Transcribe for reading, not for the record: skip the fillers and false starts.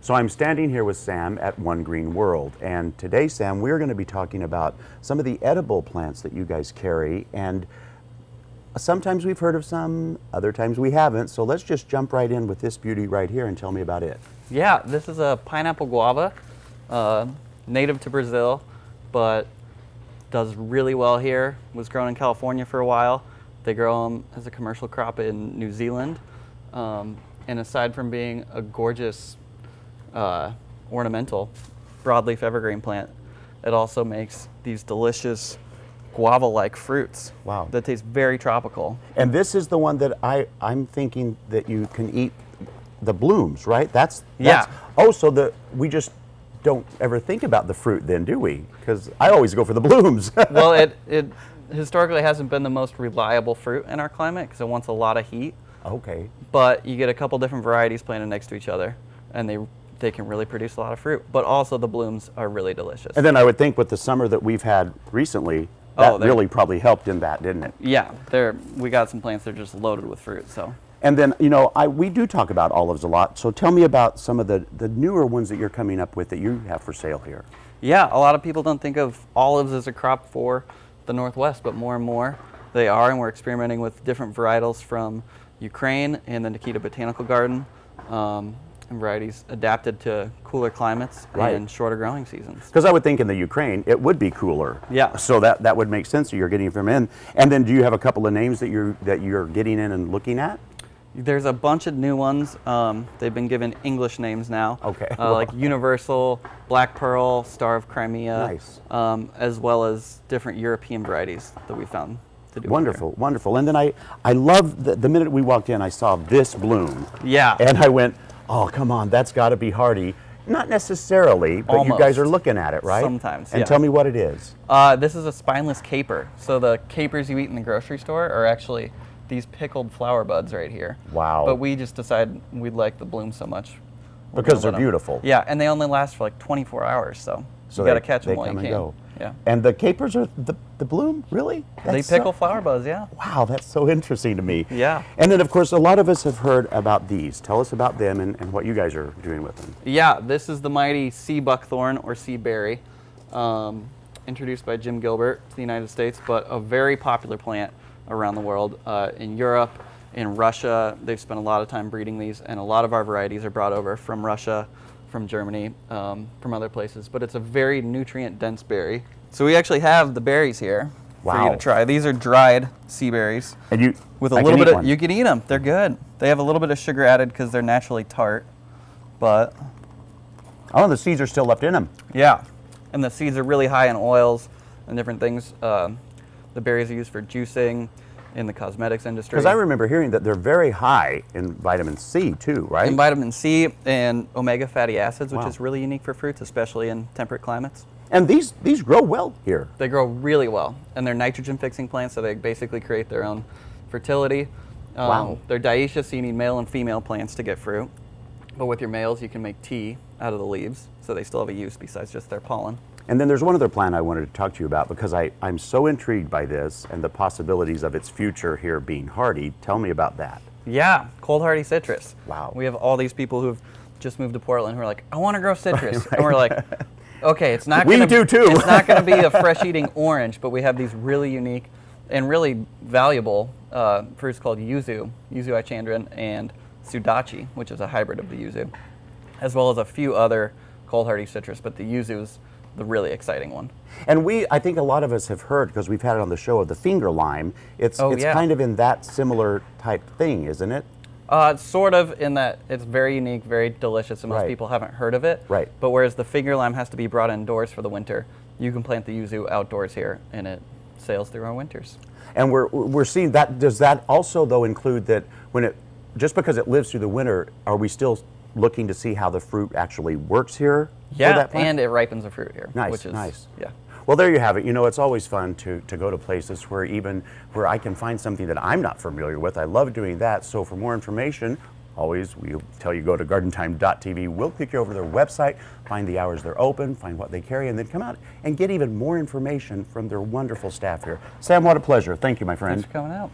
So I'm standing here with Sam at One Green World, and today, Sam, we're going to be talking about some of the edible plants that you guys carry, and sometimes we've heard of some, other times we haven't, so let's just jump right in with this beauty right here and tell me about it. Yeah, this is a pineapple guava, native to Brazil, but does really well here. Was grown in California for a while. They grow them as a commercial crop in New Zealand, and aside from being a gorgeous ornamental broadleaf evergreen plant, it also makes these delicious guava-like fruits. Wow. That taste very tropical. And this is the one that I'm thinking that you can eat the blooms, right? That's yeah. Oh, so we just don't ever think about the fruit then, do we? Because I always go for the blooms. Well, it historically hasn't been the most reliable fruit in our climate because it wants a lot of heat. Okay. But you get a couple different varieties planted next to each other, and they can really produce a lot of fruit. But also the blooms are really delicious. And then I would think with the summer that we've had recently, that really probably helped in that, didn't it? Yeah, we got some plants that are just loaded with fruit. So. And then, you know, we do talk about olives a lot, so tell me about some of the newer ones that you're coming up with that you have for sale here. Yeah, a lot of people don't think of olives as a crop for the Northwest, but more and more they are, and we're experimenting with different varietals from Ukraine and the Nikita Botanical Garden, and varieties adapted to cooler climates and shorter growing seasons. Because I would think in the Ukraine, it would be cooler. Yeah. So that would make sense that you're getting them in. And then do you have a couple of names that you're getting in and looking at? There's a bunch of new ones. They've been given English names now. Okay. Like Universal, Black Pearl, Star of Crimea. Nice. As well as different European varieties that we found to do. Wonderful, wonderful. And then I love the minute we walked in, I saw this bloom. Yeah. And I went, oh, come on, that's got to be hardy. Not necessarily, but almost. You guys are looking at it, right? Sometimes, And tell me what it is. This is a spineless caper. So the capers you eat in the grocery store are actually these pickled flower buds right here. Wow. But we just decided we'd like the bloom so much. Because they're beautiful. Yeah, and they only last for like 24 hours, so you got to catch them while you can. Go. Yeah. And the capers are the bloom, really? They pickle flower buds, yeah. Wow, that's so interesting to me. Yeah. And then, of course, a lot of us have heard about these. Tell us about them and what you guys are doing with them. Yeah, this is the mighty sea buckthorn or sea berry, introduced by Jim Gilbert to the United States, but a very popular plant around the world. In Europe, in Russia, they've spent a lot of time breeding these, and a lot of our varieties are brought over from Russia, from Germany, from other places. But it's a very nutrient-dense berry. So we actually have the berries here for you to try. These are dried sea berries. And you can eat them. They're good. They have a little bit of sugar added because they're naturally tart, but oh, the seeds are still left in them. Yeah, and the seeds are really high in oils and different things. The berries are used for juicing in the cosmetics industry. Because I remember hearing that they're very high in vitamin C too, right? In vitamin C and omega fatty acids, which is really unique for fruits, especially in temperate climates. And these grow well here. They grow really well, and they're nitrogen-fixing plants, so they basically create their own fertility. Wow. They're dioecious, so you need male and female plants to get fruit. But with your males, you can make tea out of the leaves, so they still have a use besides just their pollen. And then there's one other plant I wanted to talk to you about because I'm so intrigued by this and the possibilities of its future here being hardy. Tell me about that. Yeah, cold hardy citrus. Wow. We have all these people who've just moved to Portland who are like, I want to grow citrus. Right. And we're like, okay, it's not going to do too. It's not going to be a fresh eating orange, but we have these really unique and really valuable fruits called yuzu ichandran, and sudachi, which is a hybrid of the yuzu, as well as a few other cold hardy citrus, but the yuzu's the really exciting one. And I think a lot of us have heard, because we've had it on the show, of the finger lime. It's kind of in that similar type thing, isn't it? Sort of, in that it's very unique, very delicious, and most people haven't heard of it. Right. But whereas the finger lime has to be brought indoors for the winter, you can plant the yuzu outdoors here, and it sails through our winters. And we're seeing that. Does that also, though, include that just because it lives through the winter, are we still looking to see how the fruit actually works here? Yeah, and it ripens the fruit here. Nice, which is, nice. Yeah. Well, there you have it. You know, it's always fun to go to places where I can find something that I'm not familiar with. I love doing that. So for more information, always we'll tell you go to gardentime.tv. We'll click you over to their website, find the hours they're open, find what they carry, and then come out and get even more information from their wonderful staff here. Sam, what a pleasure. Thank you, my friend. Thanks for coming out.